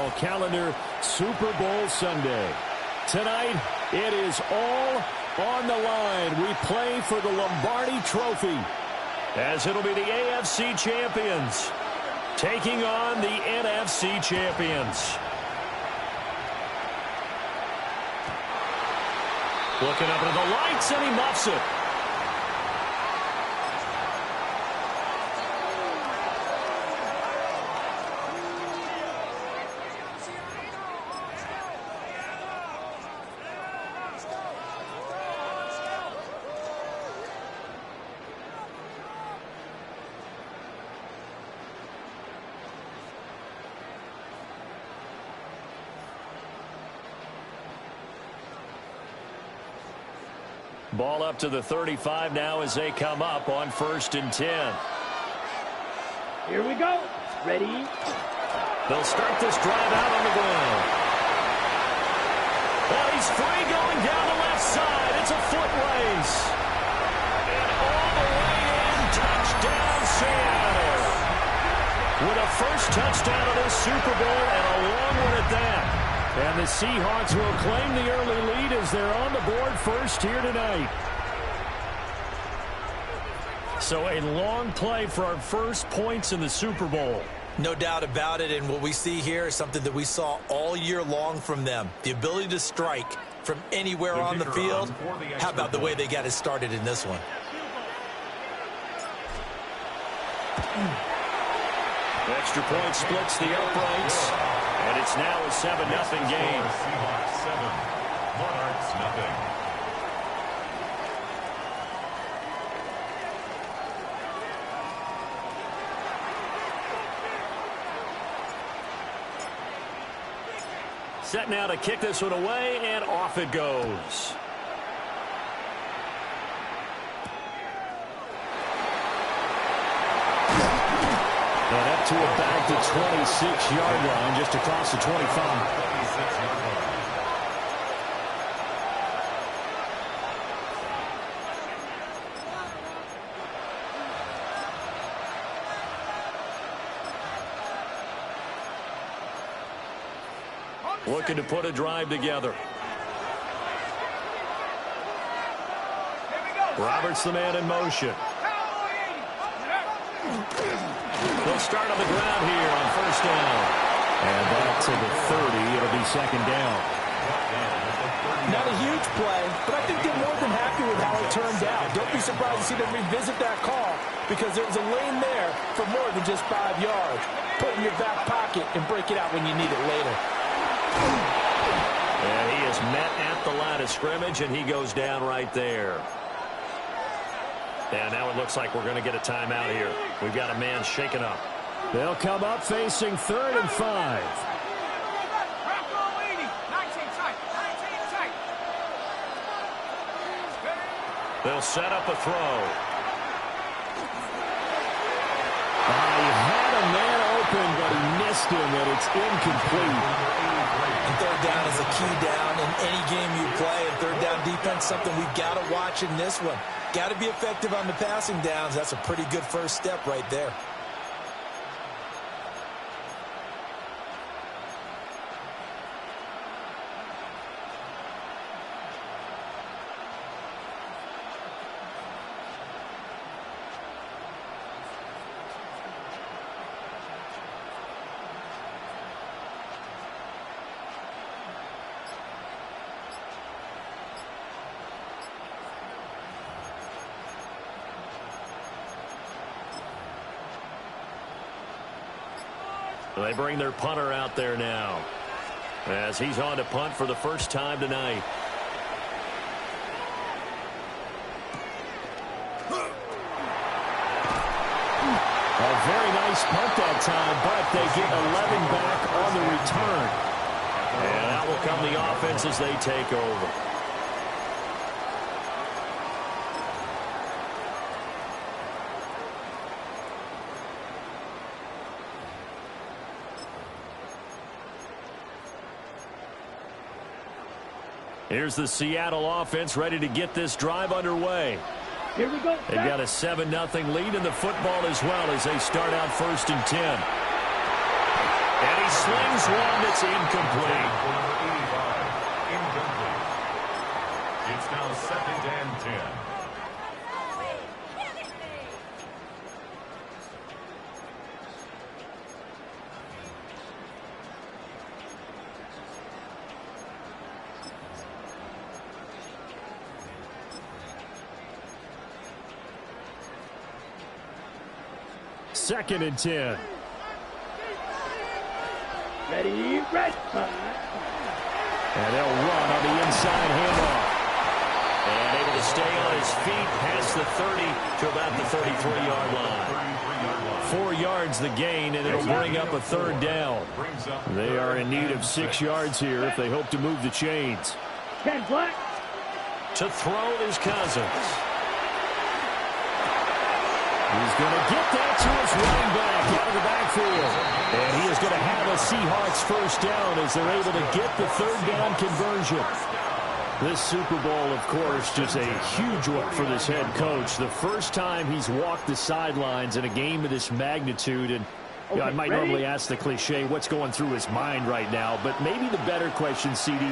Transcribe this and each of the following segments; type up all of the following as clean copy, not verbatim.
NFL calendar, Super Bowl Sunday. Tonight, it is all on the line. We play for the Lombardi Trophy, as it'll be the AFC champions taking on the NFC champions. Looking up into the lights, and he muffs it. Ball up to the 35 now as they come up on 1st and 10. Here we go. Ready? They'll start this drive out on the ground. Well, he's free going down the left side. It's a foot race. And all the way in, touchdown Seattle. With a first touchdown of this Super Bowl and a long one at that. And the Seahawks will claim the early lead as they're on the board first here tonight. So a long play for our first points in the Super Bowl. No doubt about it, and what we see here is something that we saw all year long from them. The ability to strike from anywhere on the field. How about the way they got it started in this one? Extra point splits the uprights. And it's now a 7-0 game. Seahawks 7, Monarchs nothing. Set now to kick this one away, and off it goes. And up to about the 26-yard line, just across the 25. Looking to put a drive together. Roberts the man in motion. They'll start on the ground here on 1st down. And back to the 30. It'll be 2nd down. Not a huge play, but I think they're more than happy with how it turned out. Don't be surprised to see them revisit that call, because there was a lane there for more than just 5 yards. Put it in your back pocket and break it out when you need it later. And he is met at the line of scrimmage, and he goes down right there. And now it looks like we're going to get a timeout here. We've got a man shaken up. They'll come up facing 3rd and 5. They'll set up a throw. He had a man open, but he missed him, and it's incomplete. And 3rd down is a key down in any game you play. And 3rd down defense, something we've got to watch in this one. Got to be effective on the passing downs. That's a pretty good first step right there. They bring their punter out there now, as he's on to punt for the first time tonight. A very nice punt that time, but they get 11 back on the return. And out will come the offense as they take over. Here's the Seattle offense ready to get this drive underway. Here we go. They've got a 7-0 lead in the football as well as they start out 1st and 10. And he he slings one that's incomplete. Incomplete. It's now 2nd and 10. Second and 10. Ready, red. And they'll run on the inside handoff. And able to stay on his feet past the 30 to about the 33-yard line. 4 yards the gain, and it'll bring up a 3rd down. They are in need of 6 yards here if they hope to move the chains. Ken Black. To throw is Cousins. He's going to get that to his running back out of the backfield. And he is going to have a Seahawks 1st down as they're able to get the 3rd down conversion. This Super Bowl, of course, just a huge one for this head coach. The first time he's walked the sidelines in a game of this magnitude. And you know, I might normally ask the cliche, what's going through his mind right now? But maybe the better question, CD,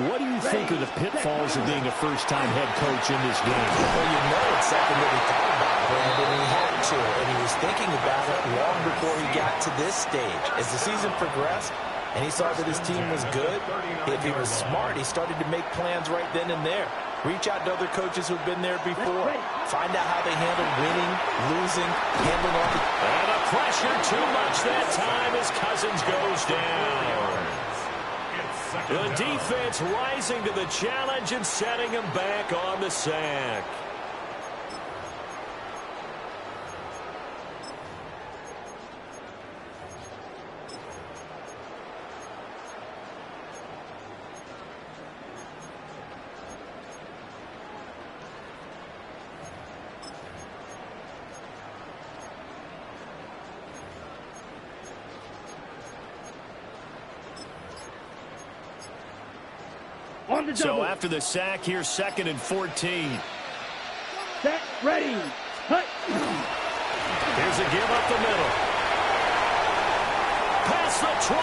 what do you think are the pitfalls of being a first-time head coach in this game? Well, you know it's something that he thought about, Brandon, and he had to, and he was thinking about it long before he got to this stage. As the season progressed, and he saw that his team was good, if he was smart, he started to make plans right then and there. Reach out to other coaches who've been there before. Find out how they handle winning, losing, handling all the... And the pressure too much that time as Cousins goes down. The defense rising to the challenge and setting him back on the sack. So after the sack, here's 2nd and 14. Set, ready, cut. Here's a give up the middle. Past the 20.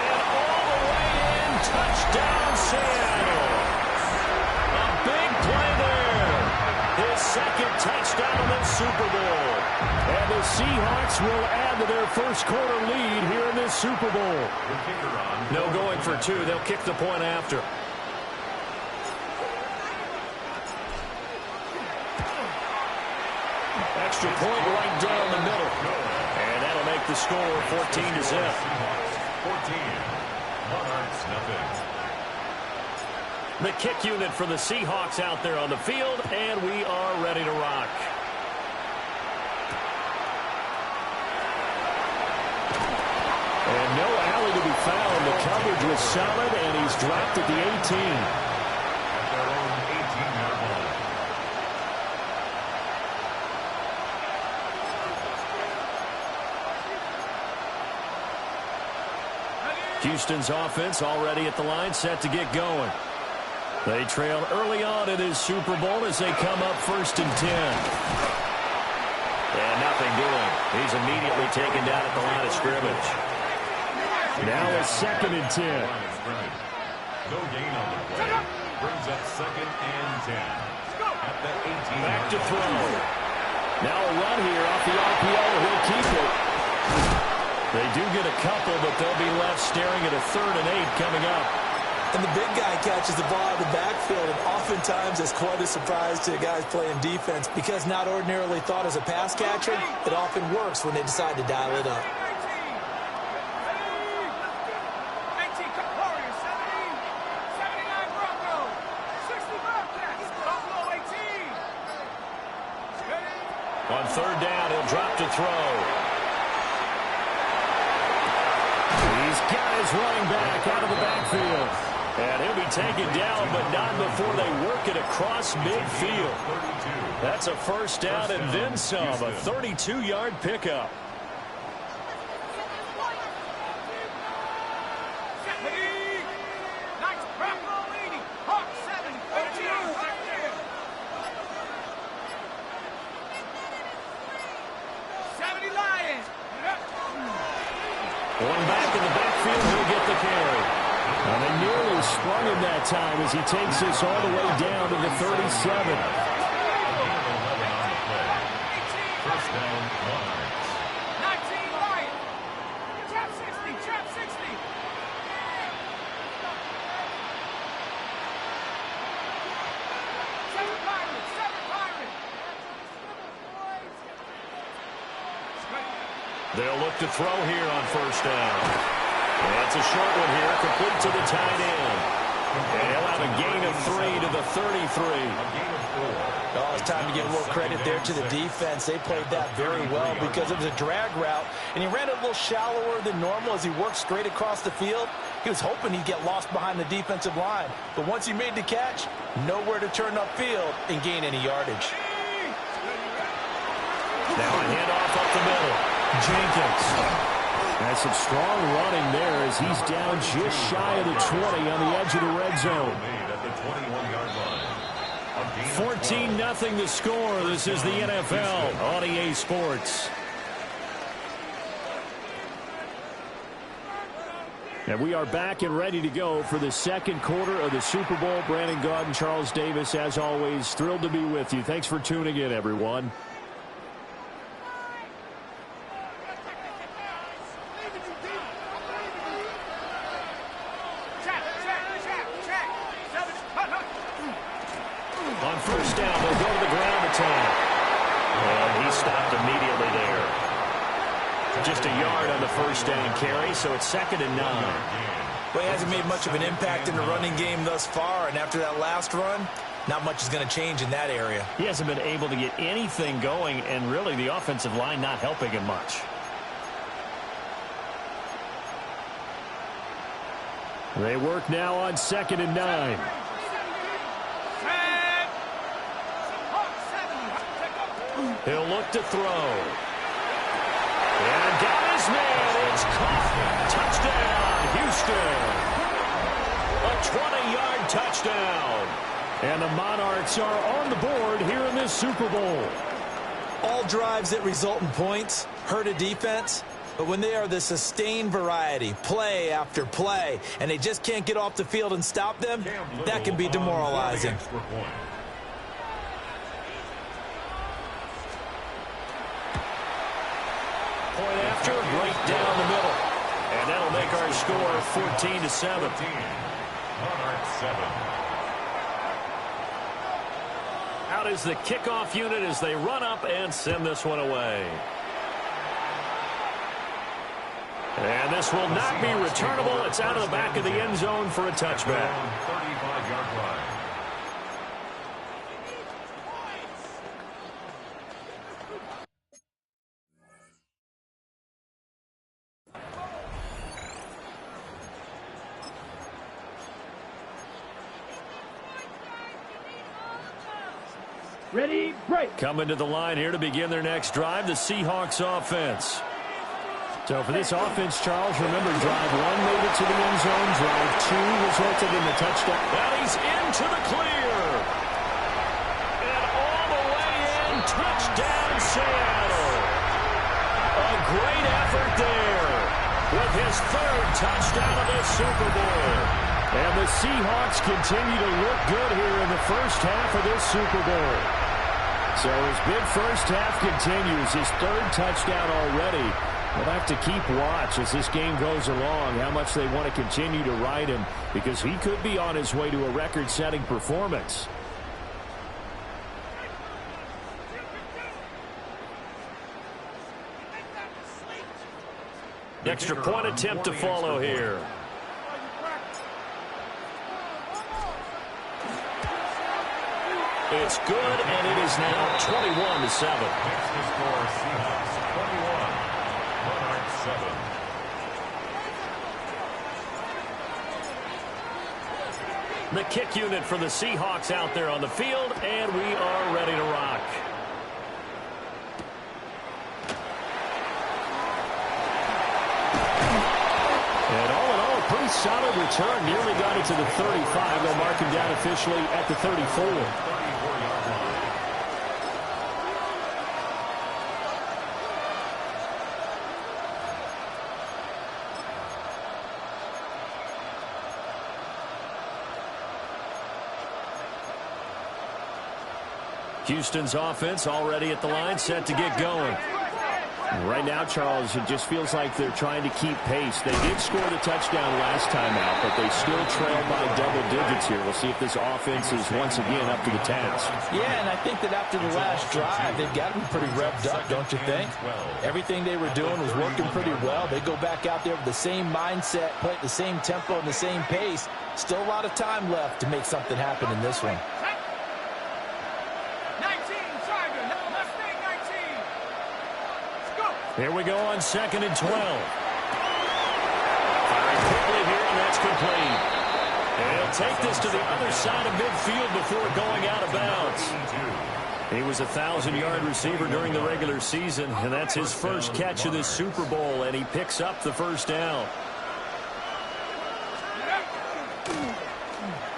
And all the way in. Touchdown, Seattle. A big play there. His 2nd touchdown in the Super Bowl. And the Seahawks will add to their 1st quarter lead here in this Super Bowl. No going for 2. They'll kick the point after. Extra point right down the middle. And that'll make the score 14-0. 14. Monarchs, nothing. The kick unit for the Seahawks out there on the field, and we are ready to rock. And no alley to be found. The coverage was solid, and he's dropped at the 18. At their own 18-yard line. Houston's offense already at the line, set to get going. They trail early on in his Super Bowl as they come up 1st and 10. And nothing doing. He's immediately taken down at the line of scrimmage. Now it's 2nd and 10. No gain on the play. Brings up 2nd and 10. At the 18. Back to throw. Now a run here off the RPO. He'll keep it. They do get a couple, but they'll be left staring at a 3rd and 8 coming up. And the big guy catches the ball out of the backfield, and oftentimes it's quite a surprise to the guys playing defense because not ordinarily thought as a pass catcher, it often works when they decide to dial it up. On 3rd down, he'll drop to throw. He's got his running back out of the backfield. And he'll be taken down, but not before they work it across midfield. That's a 1st down and then some, a 32-yard pickup. Going back in the backfield, he'll get the carry. And they nearly sprung him that time as he takes this all the way down to the 37. First down, Monarchs. 19 right. Trap 60, trap 60. Seven Pirates, seven Pirates. They'll look to throw here on first down. That's a short one here, complete to the tight end. And he'll have a gain of 3 to the 33. Oh, it's time to give a little credit there to the defense. They played that very well because it was a drag route, and he ran it a little shallower than normal as he worked straight across the field. He was hoping he'd get lost behind the defensive line, but once he made the catch, nowhere to turn upfield and gain any yardage. Now a handoff up the middle. Jenkins. That's some strong running there as he's down just shy of the 20 on the edge of the red zone. 14-0 the score. This is the NFL on EA Sports. And we are back and ready to go for the second quarter of the Super Bowl. Brandon Gaudin, Charles Davis, as always, thrilled to be with you. Thanks for tuning in, everyone. On first down, they'll go to the ground attack. And he stopped immediately there. Just a yard on the first down carry, so it's 2nd and 9. Well, he hasn't made much of an impact in the running game thus far, and after that last run, not much is going to change in that area. He hasn't been able to get anything going, and really the offensive line not helping him much. They work now on 2nd and 9. He'll look to throw. And got his man. It's caught. Touchdown, Houston. A 20-yard touchdown. And the Monarchs are on the board here in this Super Bowl. All drives that result in points hurt a defense, but when they are the sustained variety, play after play, and they just can't get off the field and stop them, that can be demoralizing. Point after, right down the middle. And that'll make our score 14-7. Monarchs 7. Out is the kickoff unit as they run up and send this one away. And this will not be returnable. It's out of the back of the end zone for a touchback. 35-yard line. Ready, break. Coming to the line here to begin their next drive, the Seahawks offense. So for this offense, Charles, remember, drive 1 made it to the end zone. Drive 2 resulted in the touchdown. And he's into the clear. And all the way in, touchdown Seattle. A great effort there with his 3rd touchdown of this Super Bowl. And the Seahawks continue to look good here in the first half of this Super Bowl. So his big first half continues, his 3rd touchdown already. We'll have to keep watch as this game goes along, how much they want to continue to ride him, because he could be on his way to a record-setting performance. Extra point attempt to follow here. It's good, and it is now 21-7. Makes the score Seahawks 21, Monarchs 7. The kick unit for the Seahawks out there on the field, and we are ready to rock. And all in all, a pretty solid return. Nearly got it to the 35. They'll mark him down officially at the 34. 34-yard line. Houston's offense already at the line, set to get going. Right now, Charles, it just feels like they're trying to keep pace. They did score the touchdown last time out, but they still trail by double digits here. We'll see if this offense is once again up to the task. Yeah, and I think that after the last drive, they've got to be pretty revved up, don't you think? Everything they were doing was working pretty well. They go back out there with the same mindset, play at the same tempo and the same pace. Still a lot of time left to make something happen in this one. Here we go on 2nd and 12. Firing quickly here, and that's complete. And he'll take this to the other side of midfield before going out of bounds. He was a 1,000-yard receiver during the regular season, and that's his first catch of this Super Bowl, and he picks up the first down.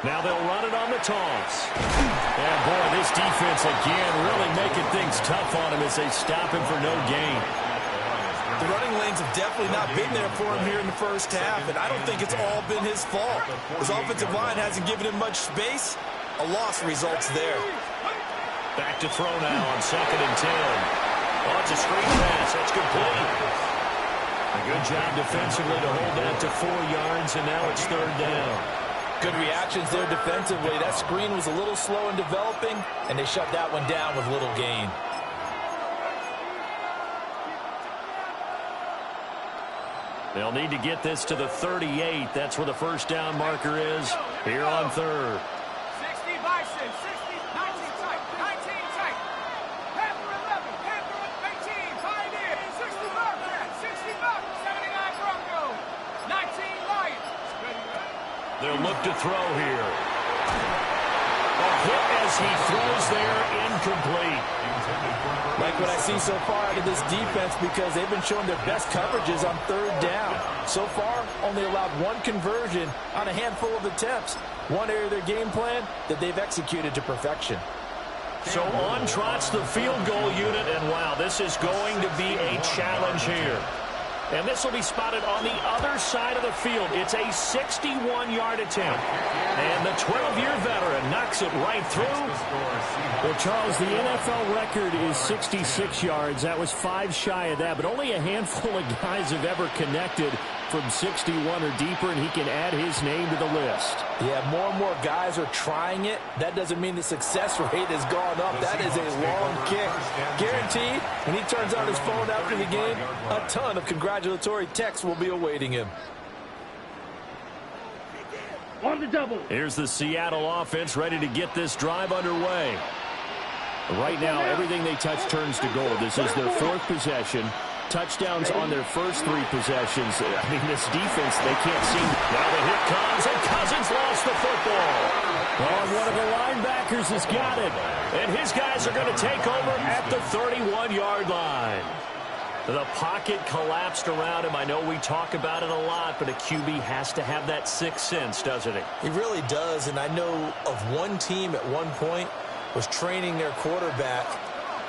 Now they'll run it on the toss. And, boy, this defense again really making things tough on him as they stop him for no gain. The running lanes have definitely not been there for him here in the first half, and I don't think it's all been his fault. His offensive line hasn't given him much space. A loss results there. Back to throw now on 2nd and 10. Oh, it's a screen pass. That's complete. A good job defensively to hold that to 4 yards, and now it's 3rd down. Good reactions there defensively. That screen was a little slow in developing, and they shut that one down with little gain. They'll need to get this to the 38. That's where the first down marker is here on 3rd. 60 Bison, 60, 19 tight, 19 tight. Panther 11, Panther 18, Pioneer, 60 Bobcat, 60 Bobcat, 79 Bronco, 19 Lions. They'll look to throw here. A hit as he throws there, incomplete. Like what I see so far out of this defense, because they've been showing their best coverages on 3rd down. So far, only allowed 1 conversion on a handful of attempts. One area of their game plan that they've executed to perfection. So on trots the field goal unit, and wow, this is going to be a challenge here. And this will be spotted on the other side of the field. It's a 61-yard attempt. And the 12-year veteran knocks it right through. Well, Charles, the NFL record is 66 yards. That was 5 shy of that, but only a handful of guys have ever connected from 61 or deeper, and he can add his name to the list. Yeah, more and more guys are trying it. That doesn't mean the success rate has gone up. That is a long kick. Guaranteed, when he turns on his phone after the game, a ton of congratulatory texts will be awaiting him. On the double. Here's the Seattle offense ready to get this drive underway. Right now, everything they touch turns to gold. This is their 4th possession. Touchdowns on their first 3 possessions. I mean, this defense, they can't seem. Now the hit comes, and Cousins lost the football. Oh, and one of the linebackers has got it. And his guys are going to take over at the 31-yard line. The pocket collapsed around him. I know we talk about it a lot, but a QB has to have that 6th sense, doesn't he? He really does, and I know of one team at one point was training their quarterback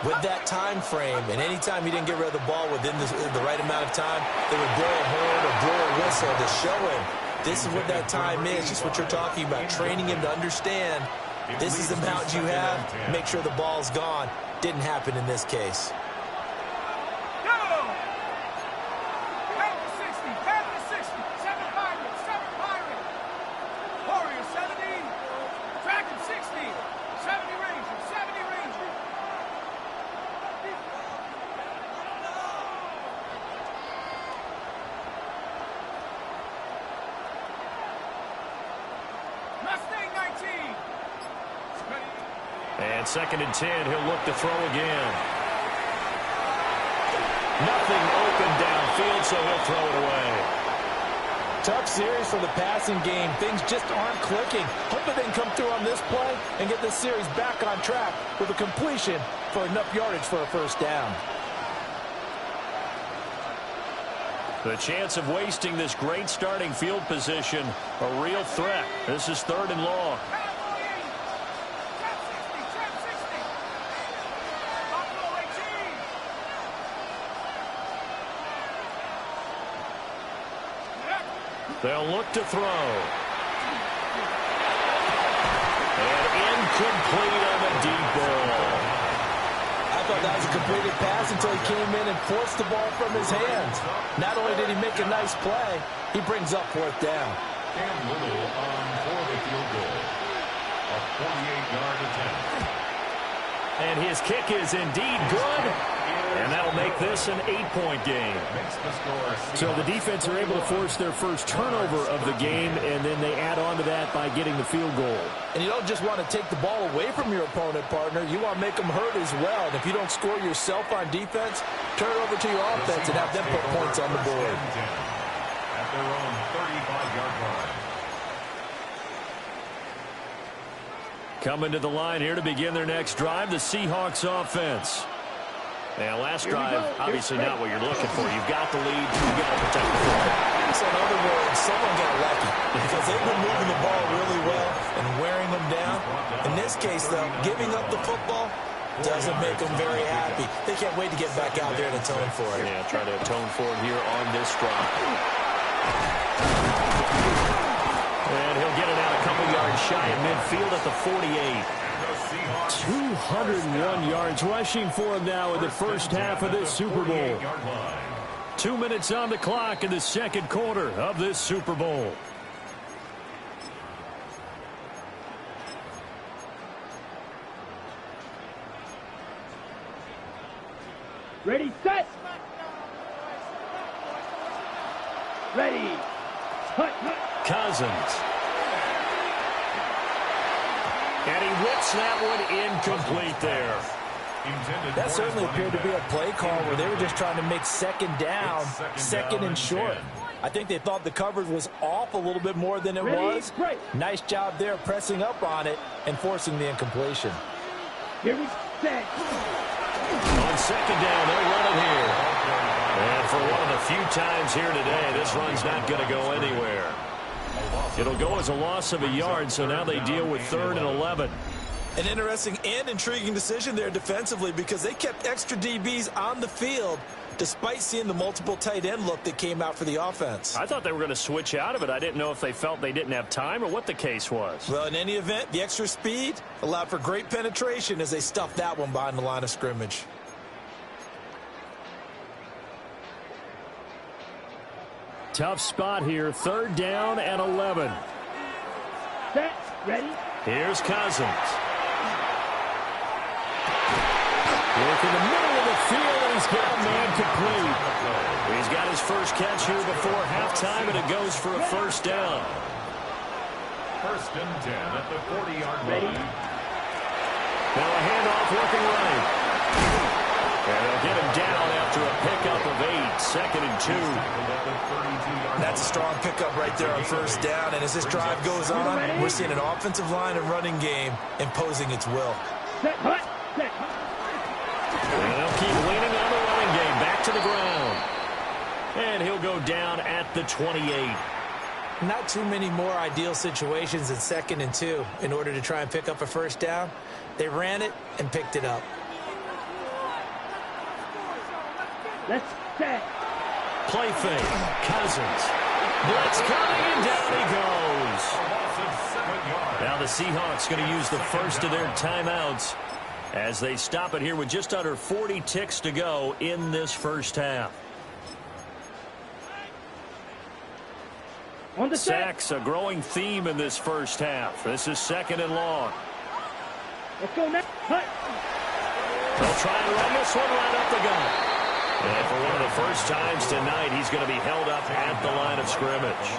with that time frame, and anytime he didn't get rid of the ball within the right amount of time, they would blow a horn or blow a whistle to show him this is what that time is, just what you're talking about, training him to understand this is the amount you have, make sure the ball's gone. Didn't happen in this case. And 2nd and 10, he'll look to throw again. Nothing open downfield, so he'll throw it away. Tough series for the passing game. Things just aren't clicking. Hoping they can come through on this play and get this series back on track with a completion for enough yardage for a first down. The chance of wasting this great starting field position, a real threat. This is 3rd and long. They'll look to throw. And incomplete on the deep ball. thought that was a completed pass until he came in and forced the ball from his hands. Not only did he make a nice play, he brings up fourth down. Cam Little on for the field goal. A 48-yard attempt. And his kick is indeed good. And that'll make this an 8-point game. So the defense are able to force their first turnover of the game, and then they add on to that by getting the field goal. And you don't just want to take the ball away from your opponent, partner. You want to make them hurt as well. And if you don't score yourself on defense, turn it over to your offense and have them put points on the board. At their own 35-yard line. Coming to the line here to begin their next drive, the Seahawks offense. Now, last drive, obviously not what you're looking for. You've got the lead. You've got to protect the football. So in other words, someone got lucky because they've been moving the ball really well and wearing them down. In this case, though, giving up the football doesn't make them very happy. They can't wait to get back out there and atone for it. Yeah, try to atone for it here on this drive. And he'll get it out a couple yards shy of midfield at the 48. 201 yards rushing for him now in the first half of this Super Bowl. 2 minutes on the clock in the second quarter of this Super Bowl. Ready, set. Ready. Hut, hut. Cousins. And he whips that one incomplete there. That certainly appeared to be a play call where they were just trying to make second down, second and short. I think they thought the coverage was off a little bit more than it was. Nice job there pressing up on it and forcing the incompletion. Here we set. On second down, they'll run it here. And for one of the few times here today, this run's not going to go anywhere. It'll go as a loss of a yard, so now they deal with 3rd and 11. An interesting and intriguing decision there defensively because they kept extra DBs on the field despite seeing the multiple tight end look that came out for the offense. I thought they were going to switch out of it. I didn't know if they felt they didn't have time or what the case was. Well, in any event, the extra speed allowed for great penetration as they stuffed that one behind the line of scrimmage. Tough spot here. 3rd down and 11. Set. Ready. Here's Cousins. Look in the middle of the field, and he's got a man complete. He's got his first catch here before halftime, and it goes for a first down. 1st and 10 at the 40-yard line. Now a handoff working right. And they'll get him down after a pickup of 8. 2nd and 2. That's a strong pickup right there on first down. And as this drive goes on, we're seeing an offensive line and running game imposing its will. Set. Hut. Set. Hut. And they'll keep leaning on the running game. Back to the ground. And he'll go down at the 28. Not too many more ideal situations in 2nd and 2 in order to try and pick up a first down. They ran it and picked it up. Let's set. Play fake. Cousins. Blitz coming, and down he goes. Now the Seahawks going to use the first of their timeouts as they stop it here with just under 40 ticks to go in this first half. On the Sacks, a growing theme in this first half. This is 2nd and long. Let's go next. Hut. They'll try and run this one right up the gut. And for one of the first times tonight, he's going to be held up at the line of scrimmage.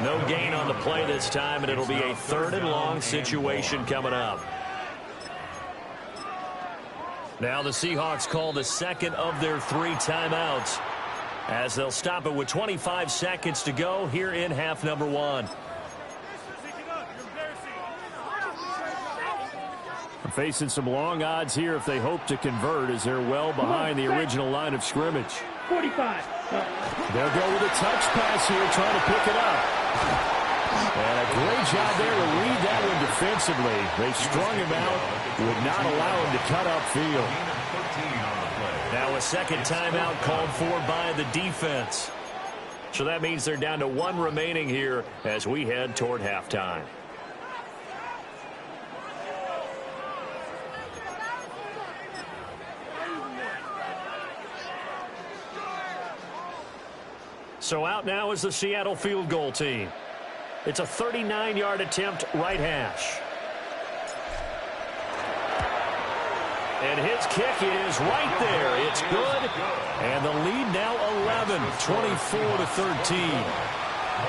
No gain on the play this time, and it'll be a 3rd and long situation coming up. Now the Seahawks call the second of their 3 timeouts as they'll stop it with 25 seconds to go here in half number 1. Facing some long odds here if they hope to convert as they're well behind the original line of scrimmage. 45. They'll go with a touch pass here, trying to pick it up. And a great job there to read that one defensively. They strung him out, would not allow him to cut upfield. Now a second timeout called for by the defense. So that means they're down to 1 remaining here as we head toward halftime. So out now is the Seattle field goal team. It's a 39-yard attempt, right hash. And his kick is right there. It's good. And the lead now 11, 24-13.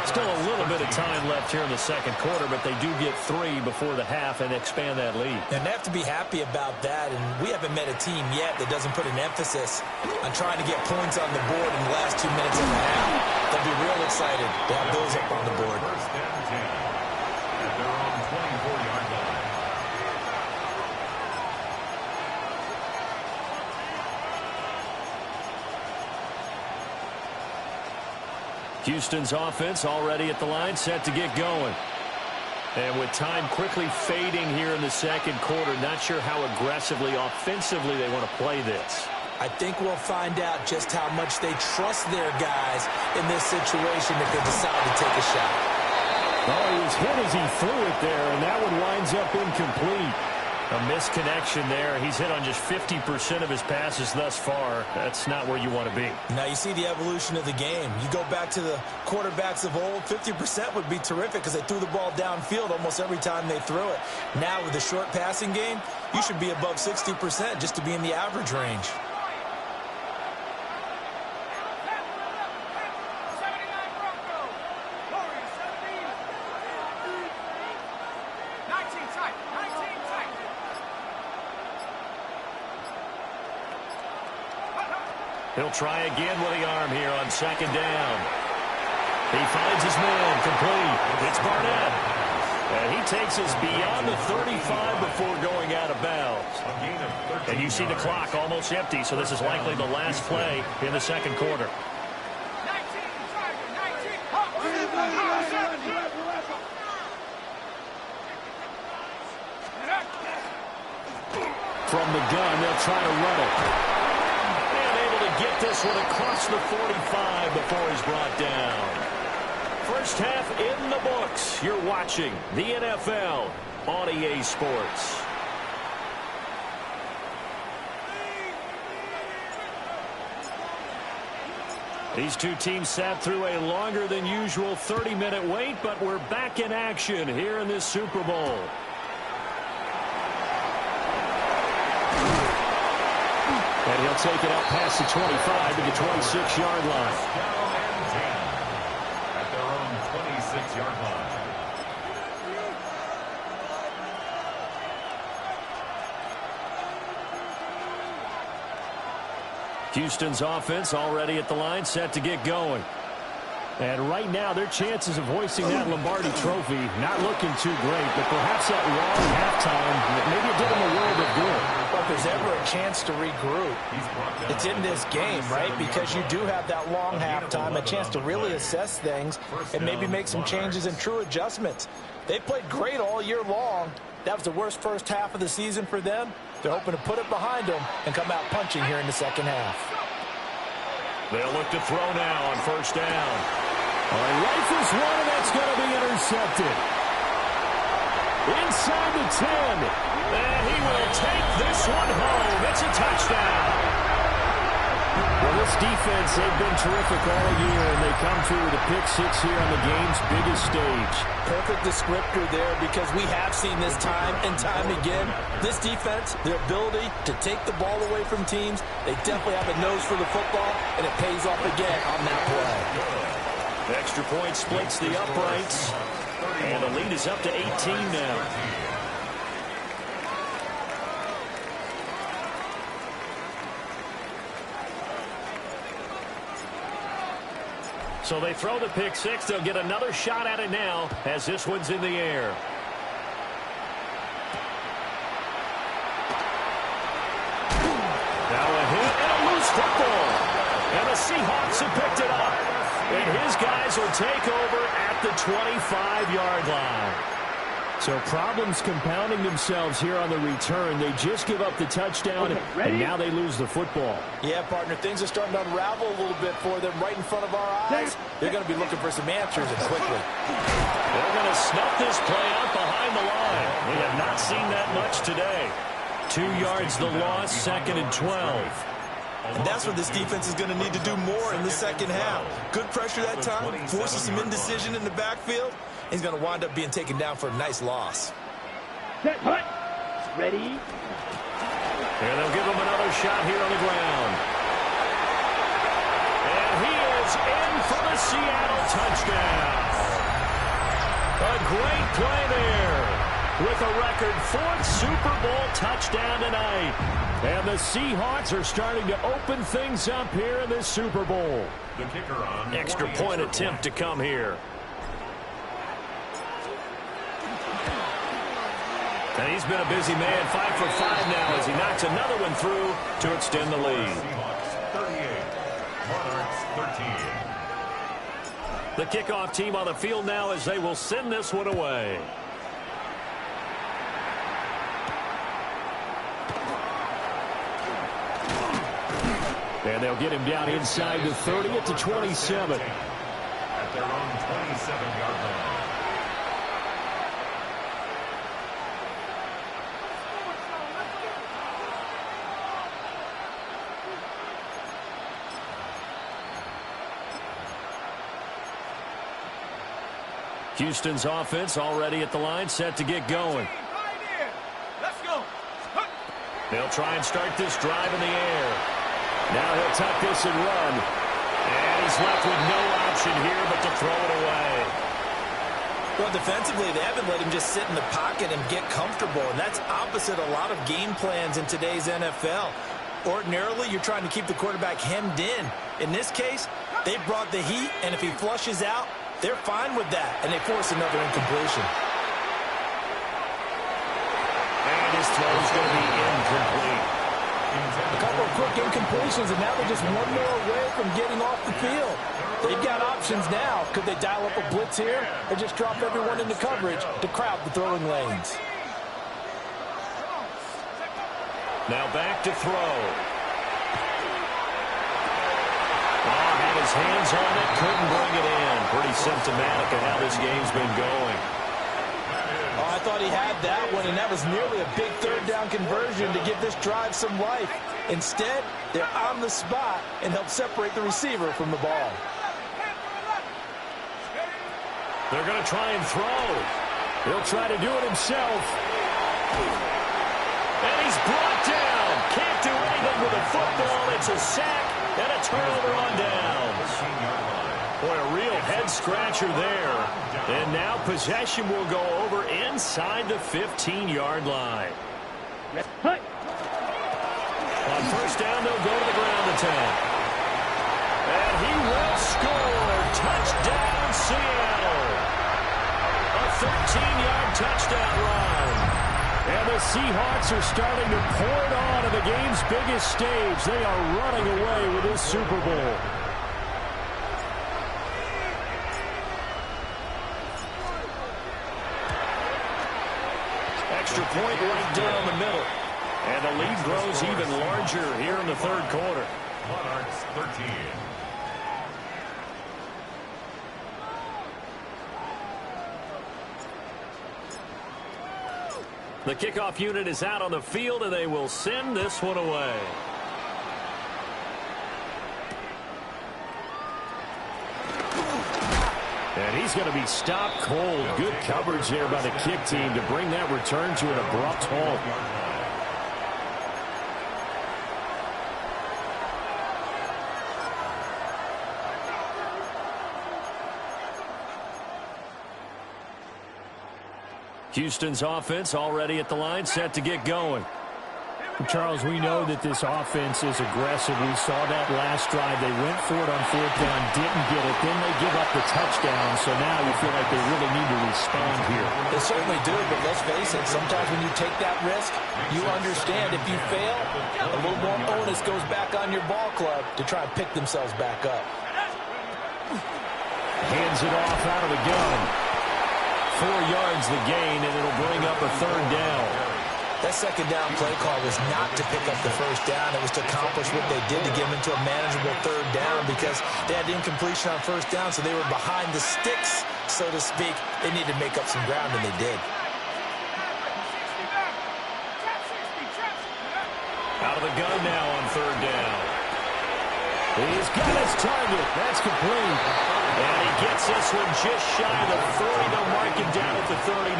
Still a little bit of time left here in the second quarter, but they do get 3 before the half and expand that lead. And they have to be happy about that, and we haven't met a team yet that doesn't put an emphasis on trying to get points on the board in the last 2 minutes of the half. They'll be real excited to have those up on the board. First down 10 at their own 24-yard line. Houston's offense already at the line, set to get going. And with time quickly fading here in the second quarter, not sure how aggressively, offensively they want to play this. I think we'll find out just how much they trust their guys in this situation if they decide to take a shot. Oh, he was hit as he threw it there, and that one winds up incomplete. A misconnection there. He's hit on just 50% of his passes thus far. That's not where you want to be. Now you see the evolution of the game. You go back to the quarterbacks of old, 50% would be terrific because they threw the ball downfield almost every time they threw it. Now with the short passing game, you should be above 60% just to be in the average range. He'll try again with the arm here on second down. He finds his man complete. It's Barnett. And he takes us beyond the 35 before going out of bounds. And you see the clock almost empty, so this is likely the last play in the second quarter. From the gun, they'll try to run it. Get this one across the 45 before he's brought down. First half in the books. You're watching the NFL on EA Sports. These two teams sat through a longer than usual 30-minute wait, but we're back in action here in this Super Bowl. And he'll take it up past the 25 to the 26-yard line. At their own 26-yard line. Houston's offense already at the line, set to get going. And right now, their chances of hoisting that Lombardi trophy not looking too great, but perhaps that long halftime, maybe it did them a world of good. Well, if there's ever a chance to regroup, it's in this game, right? Because you do have that long halftime, a chance to really assess things and maybe make some changes and true adjustments. They played great all year long. That was the worst first half of the season for them. They're hoping to put it behind them and come out punching here in the second half. They'll look to throw now on first down. Rifles one, and that's going to be intercepted. Inside the 10. And he will take this one home. It's a touchdown. Well, this defense, they've been terrific all year, and they come through with a pick six here on the game's biggest stage. Perfect descriptor there, because we have seen this time and time again. This defense, their ability to take the ball away from teams, they definitely have a nose for the football, and it pays off again on that play. Extra point splits the uprights, and the lead is up to 18 now. So they throw the pick six. They'll get another shot at it now as this one's in the air. Now a hit and a loose football. And the Seahawks have picked it up. And his guys will take over at the 25-yard line. So problems compounding themselves here on the return. They just give up the touchdown, and now they lose the football. Yeah, partner, things are starting to unravel a little bit for them right in front of our eyes. They're going to be looking for some answers, and quickly. They're going to snuff this play out behind the line. We have not seen that much today. 2 yards the loss, second and 12. And that's what this defense is going to need to do more in the second half. Good pressure that time, forces some indecision in the backfield. He's going to wind up being taken down for a nice loss. Set, hut. Ready. And they'll give him another shot here on the ground. And he is in for the Seattle touchdown. A great play there. With a record 4th Super Bowl touchdown tonight. And the Seahawks are starting to open things up here in this Super Bowl. The kicker on Extra point attempt to come here. And he's been a busy man, 5 for 5 now as he knocks another one through to extend the lead. Seahawks 38, Monarchs 13. The kickoff team on the field now as they will send this one away. And they'll get him down inside the 30 at the 27. At their own 27-yard line. Houston's offense already at the line, set to get going. Let's go. They'll try and start this drive in the air. Now he'll tuck this and run. And he's left with no option here but to throw it away. Well, defensively, they haven't let him just sit in the pocket and get comfortable, and that's opposite a lot of game plans in today's NFL. Ordinarily, you're trying to keep the quarterback hemmed in. In this case, they brought the heat, and if he flushes out, they're fine with that, and they force another incompletion. And his throw is going to be incomplete. A couple of quick incompletions, and now they're just one more away from getting off the field. They've got options now. Could they dial up a blitz here or just drop everyone into coverage to crowd the throwing lanes? Now back to throw. Had his hands on it, couldn't bring it in. Pretty symptomatic of how this game's been going. Oh, I thought he had that one, and that was nearly a big third down conversion to give this drive some life. Instead, they're on the spot and help separate the receiver from the ball. They're going to try and throw. He'll try to do it himself. And he's brought down. Can't do anything with a football. It's a sack and a turnover on downs. Boy, a real head-scratcher there. And now possession will go over inside the 15-yard line. On first down, they'll go to the ground attack. And he will score. Touchdown, Seattle. A 13-yard touchdown run. And the Seahawks are starting to pour it on at the game's biggest stage. They are running away with this Super Bowl. Extra point right down the middle. And the lead grows even larger here in the third quarter. Monarchs 13. The kickoff unit is out on the field, and they will send this one away. And he's going to be stopped cold. Good coverage there by the kick team to bring that return to an abrupt halt. Houston's offense already at the line, set to get going. Charles, we know that this offense is aggressive. We saw that last drive. They went for it on fourth down, didn't get it. Then they give up the touchdown. So now you feel like they really need to respond here. They certainly do, but let's face it, sometimes when you take that risk, you understand if you fail, a little more onus goes back on your ball club to try and pick themselves back up. Hands it off out of the gun. 4 yards the gain, and it'll bring up a third down. That second down play call was not to pick up the first down. It was to accomplish what they did to get them into a manageable third down because they had incompletion on first down, so they were behind the sticks, so to speak. They needed to make up some ground, and they did. Out of the gun now on third down. He's got his target. That's complete. And he gets this one just shy of the 40. They'll mark him down at the 39.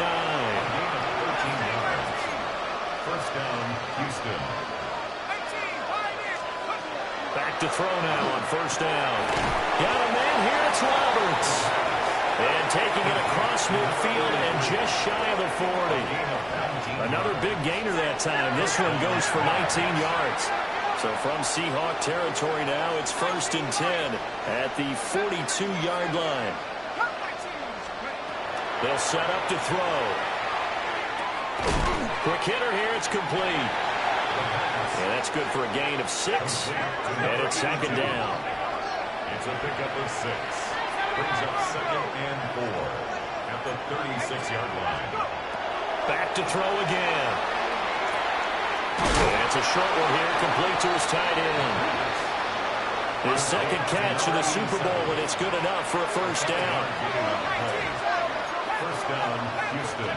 First down, Houston. Back to throw now on first down. Got a man here. It's Roberts. And taking it across midfield and just shy of the 40. Another big gainer that time. This one goes for 19 yards. So from Seahawk territory now, it's 1st and 10 at the 42-yard line. They'll set up to throw. Quick hitter here. It's complete. And that's good for a gain of 6. And it's 2nd down. It's a pickup of 6. Brings up 2nd and 4 at the 36-yard line. Back to throw again. That's a short one here, complete to his tight end. His 2nd catch in the Super Bowl, and it's good enough for a 1st down. First down, Houston.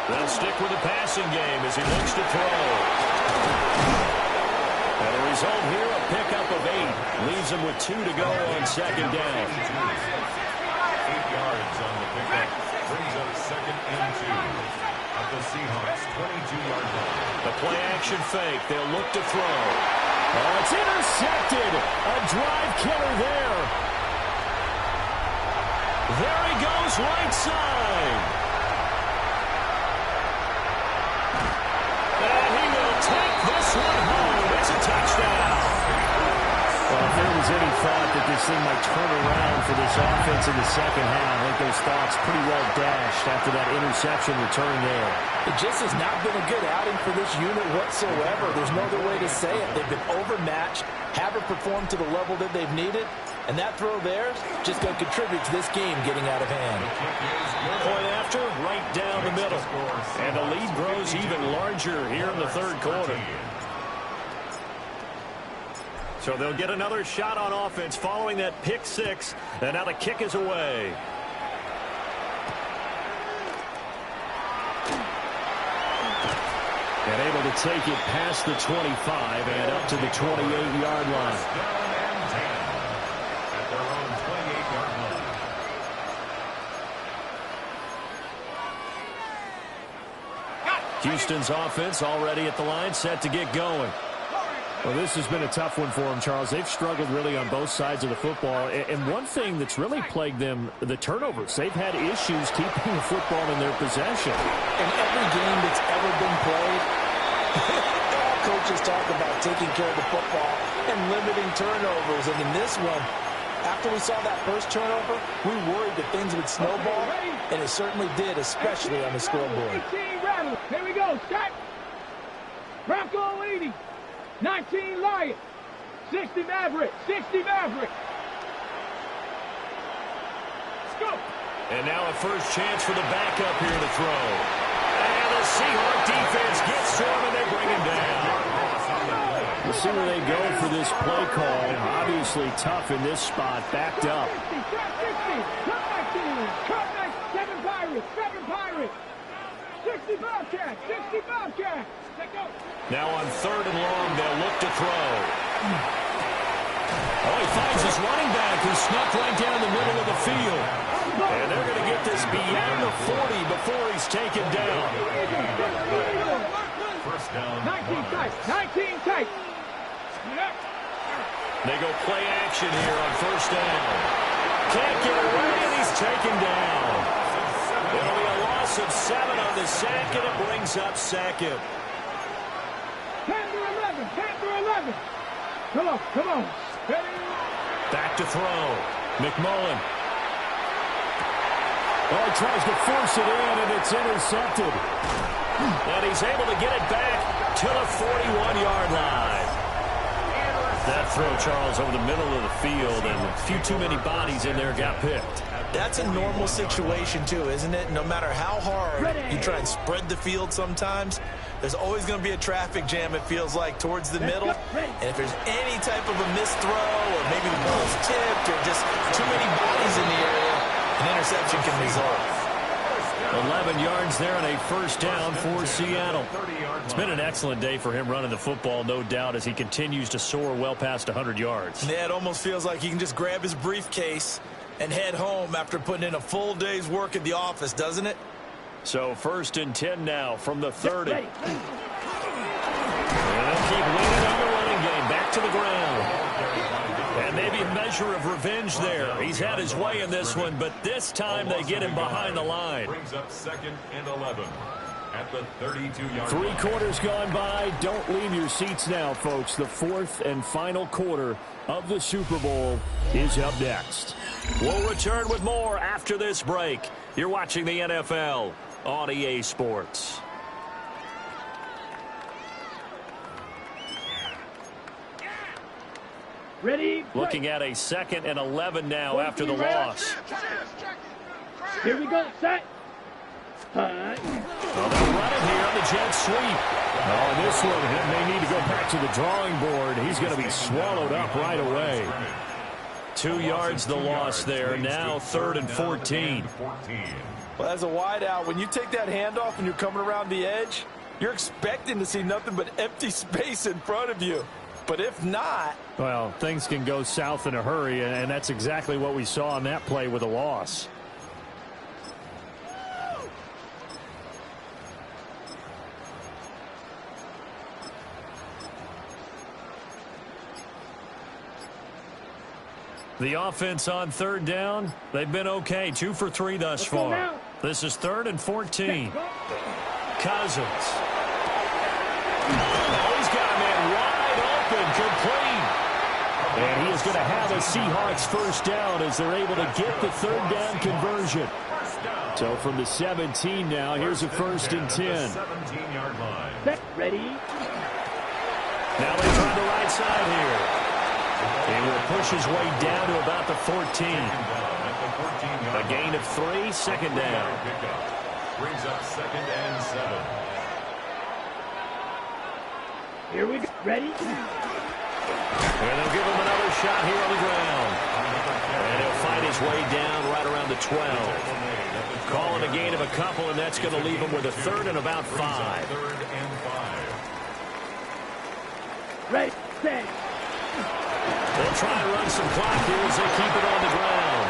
They'll stick with the passing game as he looks to throw. And the result here, a pickup of 8. Leaves him with 2 to go on 2nd down. 8 yards on the pickup. Brings up 2nd and 2. At the Seahawks' 22-yard line. The play-action fake. They'll look to throw. Oh, it's intercepted. A drive killer there. There he goes, right side. And he will take this one home. It's a touchdown. Well, if there was any thought that this thing might turn around for this offense in the second half, I think those thoughts pretty well dashed after that interception return there. It just has not been a good outing for this unit whatsoever. There's no other way to say it. They've been overmatched, haven't performed to the level that they've needed, and that throw there just going to contribute to this game getting out of hand. Point after, right down the middle. And the lead grows even larger here in the 3rd quarter. So they'll get another shot on offense following that pick 6. And now the kick is away. And able to take it past the 25 and up to the 28-yard line. At their own 28-yard line. Houston's offense already at the line, set to get going. Well, this has been a tough one for them, Charles. They've struggled really on both sides of the football. And one thing that's really plagued them, the turnovers. They've had issues keeping the football in their possession. In every game that's ever been played, all coaches talk about taking care of the football and limiting turnovers. And in this one, after we saw that first turnover, we worried that things would snowball, and it certainly did, especially on the scoreboard. 18 Rebels. Here we go. Start. Bronco 80. 19 Lion. 60 Maverick. 60 Maverick. Let's go. And now a first chance for the backup here to throw. And the Seahawk defense gets to him, and they bring him down. We'll see where they go for this play call. Obviously tough in this spot, backed up. 60, cut 60, cut 19, cut 7 Pirates, 7 Pirates. 60 Bobcats, 60 Bobcats. Now on 3rd and long, they'll look to throw. Oh, he finds his running back who snuck right down the middle of the field. And they're going to get this beyond the 40 before he's taken down. First down. 19 tight, 19 tight. They go play action here on 1st down. Can't get away, and he's taken down. It'll be a loss of 7 on the sack, and it brings up 2nd. Panther 11, Panther 11. Come on, come on. Ready? Back to throw. McMullen. Oh, he tries to force it in, and it's intercepted. And he's able to get it back to the 41-yard line. That throw, Charles, over the middle of the field, and a few too many bodies in there got picked. That's a normal situation, too, isn't it? No matter how hard you try and spread the field sometimes, there's always going to be a traffic jam, it feels like, towards the middle. And if there's any type of a missed throw, or maybe the ball's tipped, or just too many bodies in the area, an interception can result. 11 11 yards there and a first down for Seattle. It's been an excellent day for him running the football, no doubt, as he continues to soar well past 100 yards. Yeah, it almost feels like he can just grab his briefcase and head home after putting in a full day's work at the office, doesn't it? So 1st and 10 now from the 30. And they'll keep leaning on the running game. Back to the ground. And maybe a measure of revenge there. He's had his way in this one, but this time they get him behind the line. Brings up 2nd and 11 at the 32-yard 3 line. quarters gone by. Don't leave your seats now, folks. The 4th and final quarter of the Super Bowl is up next. We'll return with more after this break. You're watching the NFL on EA Sports. Ready? Looking at a 2nd and 11 now after the loss. Here we go. Set. Well, they'll run it here on the jet sweep. Oh, this one, he may need to go back to the drawing board. He's going to be swallowed up right away. 2 yards the loss there. Now 3rd and 14. Well, as a wideout, when you take that handoff and you're coming around the edge, you're expecting to see nothing but empty space in front of you. But if not... Well, things can go south in a hurry, and that's exactly what we saw on that play with a loss. The offense on 3rd down, they've been okay. 2 for 3 thus far. This is 3rd and 14. Cousins. Oh, he's got a man wide open, complete. And he is going to have a Seahawks first down as they're able to get the 3rd down conversion. So from the 17 now, here's a 1st and 10. 17-yard line. Set. Ready? Now they try the right side here. He will push his way down to about the 14. A gain of 3, 2nd down. Brings up 2nd and 7. Here we go. Ready? And they'll give him another shot here on the ground. And he'll find his way down right around the 12. Calling a gain of a couple, and that's going to leave him with a 3rd and about 5. 3rd and 5. Ready? Set. They'll try and run some clock here as they keep it on the ground.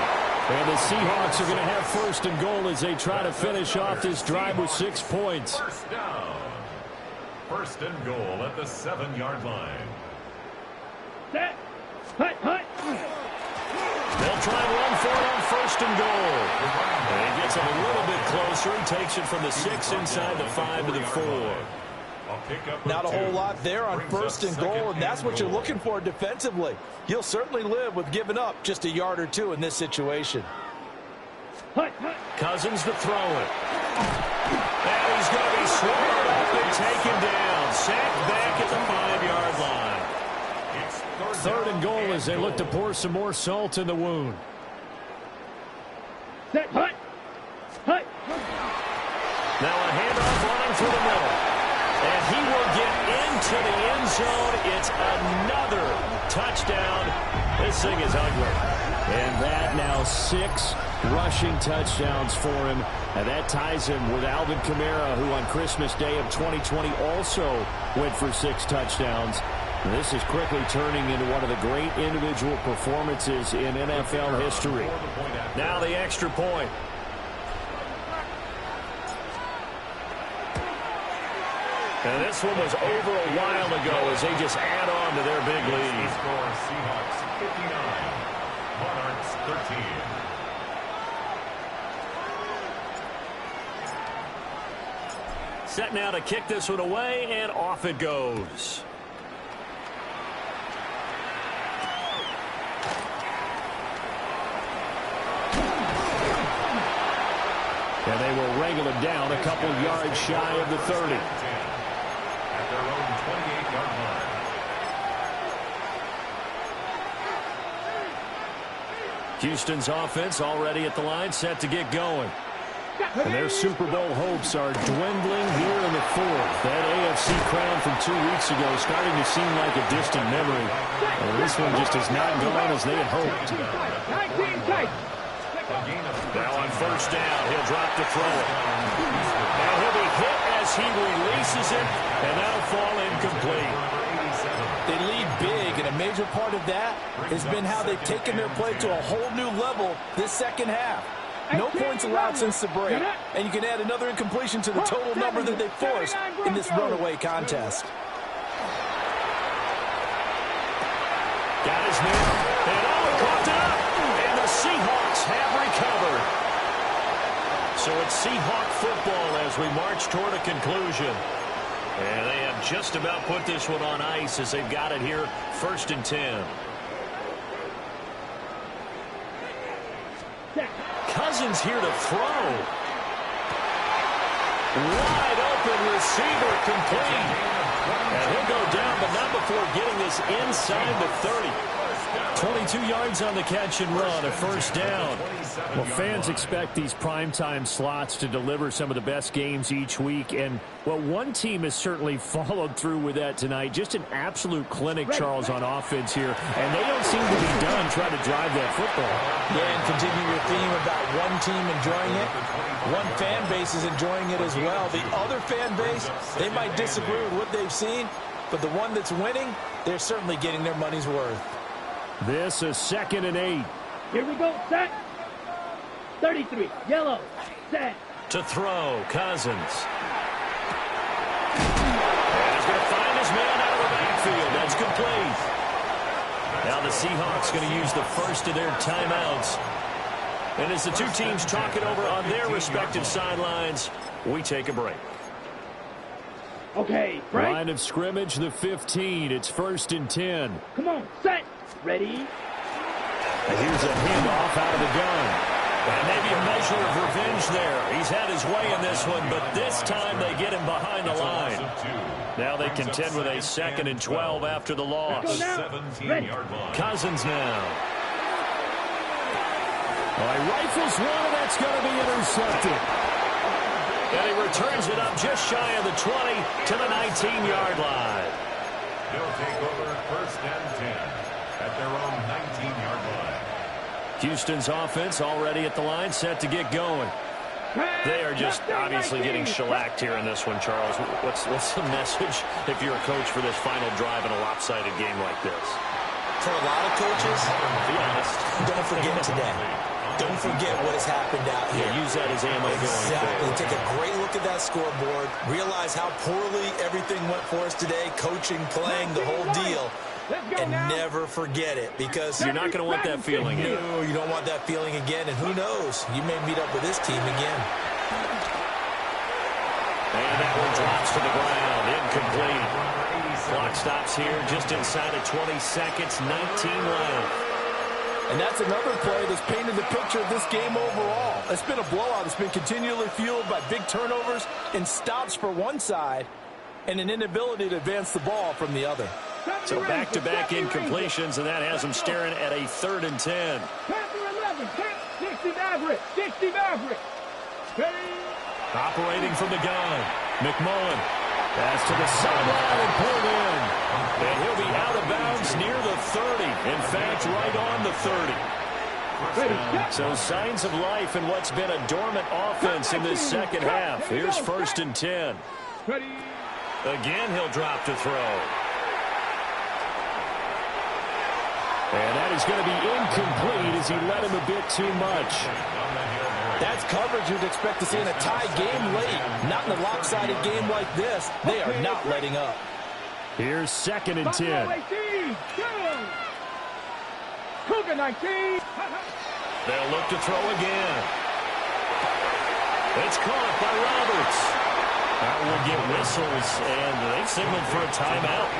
And the Seahawks are going to have 1st and goal as they try to finish off this drive with 6 points. First down. 1st and goal at the 7-yard line. Set. Hut, hut. They'll try and run for it on 1st and goal. And he gets it a little bit closer. He takes it from the 6 inside the 5 to the 4. Not a whole lot there on 1st and goal, and that's what you're looking for defensively. You'll certainly live with giving up just a yard or 2 in this situation. Hut, hut. Cousins to throw it. And he's going to be swallowed up and taken down. Sacked back at the 5-yard line. 3rd and goal as they look to pour some more salt in the wound. Set. Hut. Hut. Now a handoff running through the middle. And he will get into the end zone. It's another touchdown. This thing is ugly. And that now 6 rushing touchdowns for him. And that ties him with Alvin Kamara, who on Christmas Day of 2020 also went for 6 touchdowns. And this is quickly turning into one of the great individual performances in NFL history. Now the extra point. And this one was over a while ago as they just add on to their big lead. Score Seahawks 59, Monarchs 13. Set now to kick this one away, and off it goes. And they will wrangle it down a couple yards shy of the 30. At their own 28-yard line. Houston's offense already at the line, set to get going. And their Super Bowl hopes are dwindling here in the 4th. That AFC crown from 2 weeks ago starting to seem like a distant memory. And this one just has not gone as they had hoped. 19 tight. Now on first down, he'll drop to throw it. Now he'll be hit as he releases it, and that'll fall incomplete. They lead big, and a major part of that has been how they've taken their play to a whole new level this second half. No points allowed since the break, and you can add another incompletion to the total number that they forced in this runaway contest. Got his man, and coughed it up, and the Seahawks have recovered. So it's Seahawk football as we march toward a conclusion. And they have just about put this one on ice as they've got it here, 1st and 10. Cousins here to throw. Wide open receiver complete. And he'll go down, but not before getting this inside the 30. 22 yards on the catch and run, a first down. Well, fans expect these primetime slots to deliver some of the best games each week. And, well, one team has certainly followed through with that tonight. Just an absolute clinic, Charles, on offense here. And they don't seem to be done trying to drive that football. Yeah, and continue your theme about one team enjoying it. One fan base is enjoying it as well. The other fan base, they might disagree with what they've seen, but the one that's winning, they're certainly getting their money's worth. This is 2nd and 8. Here we go, set. 33, yellow, set. To throw, Cousins. And he's going to find his man out of the backfield. That's complete. Now the Seahawks going to use the first of their timeouts. And as the two teams talk it over on their respective sidelines, we take a break. Okay, break. Line of scrimmage, the 15. It's 1st and 10. Come on, set. Ready? And here's a handoff out of the gun. And maybe a measure of revenge there. He's had his way in this one, but this time they get him behind the line. Now they contend with a 2nd and 12 after the loss. Cousins now. Well, he rifles one, and that's going to be intercepted. And he returns it up just shy of the 20 to the 19-yard line. They'll take over 1st and 10 at their own 19-yard line. Houston's offense already at the line, set to get going. They are just obviously getting shellacked here in this one, Charles. What's the message if you're a coach for this final drive in a lopsided game like this? For a lot of coaches, Be honest. don't forget today. Don't forget what has happened out here. Yeah, use that as ammo going Exactly. forward. Take a great look at that scoreboard. Realize how poorly everything went for us today. Coaching, playing, the whole deal. And never forget it, because You're not going to want that feeling here. no, you don't want that feeling again. And who knows? You may meet up with this team again. And that one drops to the ground. Incomplete. Clock stops here just inside of 20 seconds. 19 left. And that's another play that's painted the picture of this game overall. It's been a blowout. It's been continually fueled by big turnovers and stops for one side and an inability to advance the ball from the other. So back-to-back incompletions, and that has them staring at a 3rd and 10. Panther 11, 60 Maverick, 60 Maverick. Operating from the gun, McMullen. Pass to the sideline and pulled in. And he'll be out of bounds near the 30. In fact, right on the 30. So signs of life in what's been a dormant offense in this second half. Here's 1st and 10. Again, he'll drop to throw. And that is going to be incomplete as he led him a bit too much. That's coverage you'd expect to see in a tie game late. Not in a lopsided game like this. They are not letting up. Here's 2nd and 10. Cougar 19. They'll look to throw again. It's caught by Roberts. That will get whistles, and they've signaled for a timeout.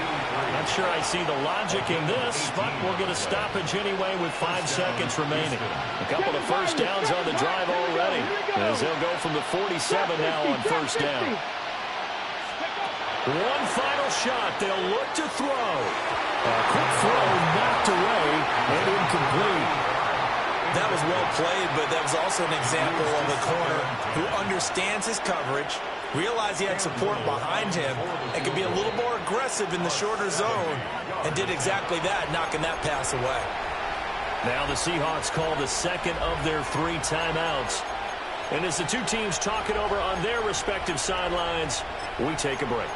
Not sure I see the logic in this, but we'll get a stoppage anyway with 5 seconds remaining. A couple of first downs on the drive already, as they'll go from the 47 now on 1st down. One final shot. They'll look to throw. A quick throw knocked away and incomplete. That was well played, but that was also an example of a corner who understands his coverage, realized he had support behind him, and could be a little more aggressive in the shorter zone, and did exactly that, knocking that pass away. Now the Seahawks call the second of their 3 timeouts. And as the two teams talk it over on their respective sidelines, we take a break.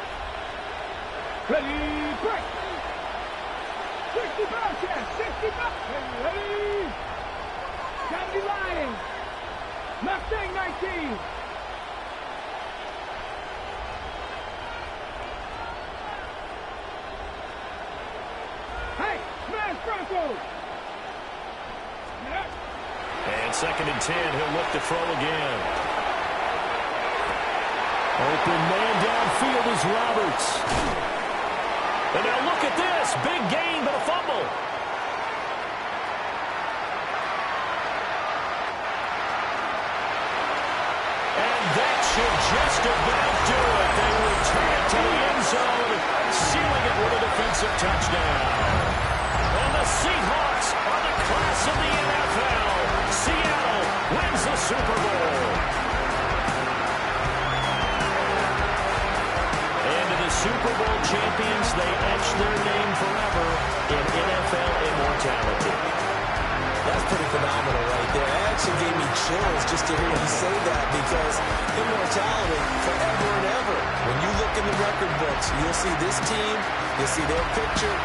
Ready, break. 65, chance, 65. Ready. 70 Lions. Mustang 19. Hey, smash Broncos. And 2nd and 10, he'll look to throw again. Open man downfield is Roberts. And now look at this. Big gain, but a fumble. And that should just about do it. They return it to the end zone, sealing it with a defensive touchdown. And the Seahawks are the class of the NFL. Seattle wins the Super Bowl. And to the Super Bowl champions, they etch their name forever in NFL immortality. That's pretty phenomenal right there. It actually gave me chills just to hear you say that, because immortality forever and ever. When you look in the record books, you'll see this team, you'll see their picture,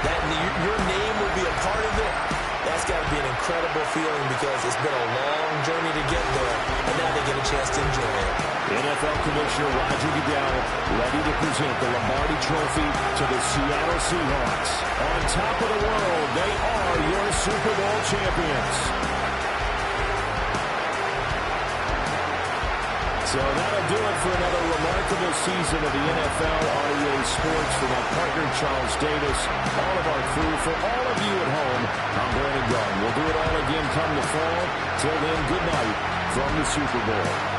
that your name will be a part of it. That's got to be an incredible feeling, because it's been a long journey to get there, and now they get a chance to enjoy it. NFL Commissioner Roger Goodell ready to present the Lombardi Trophy to the Seattle Seahawks. On top of the world, they are your Super Bowl champions. So that'll do it for another remarkable season of the NFL on EA Sports. For my partner, Charles Davis, all of our crew, for all of you at home, I'm Brandon Gunn. We'll do it all again come the fall. Till then, good night from the Super Bowl.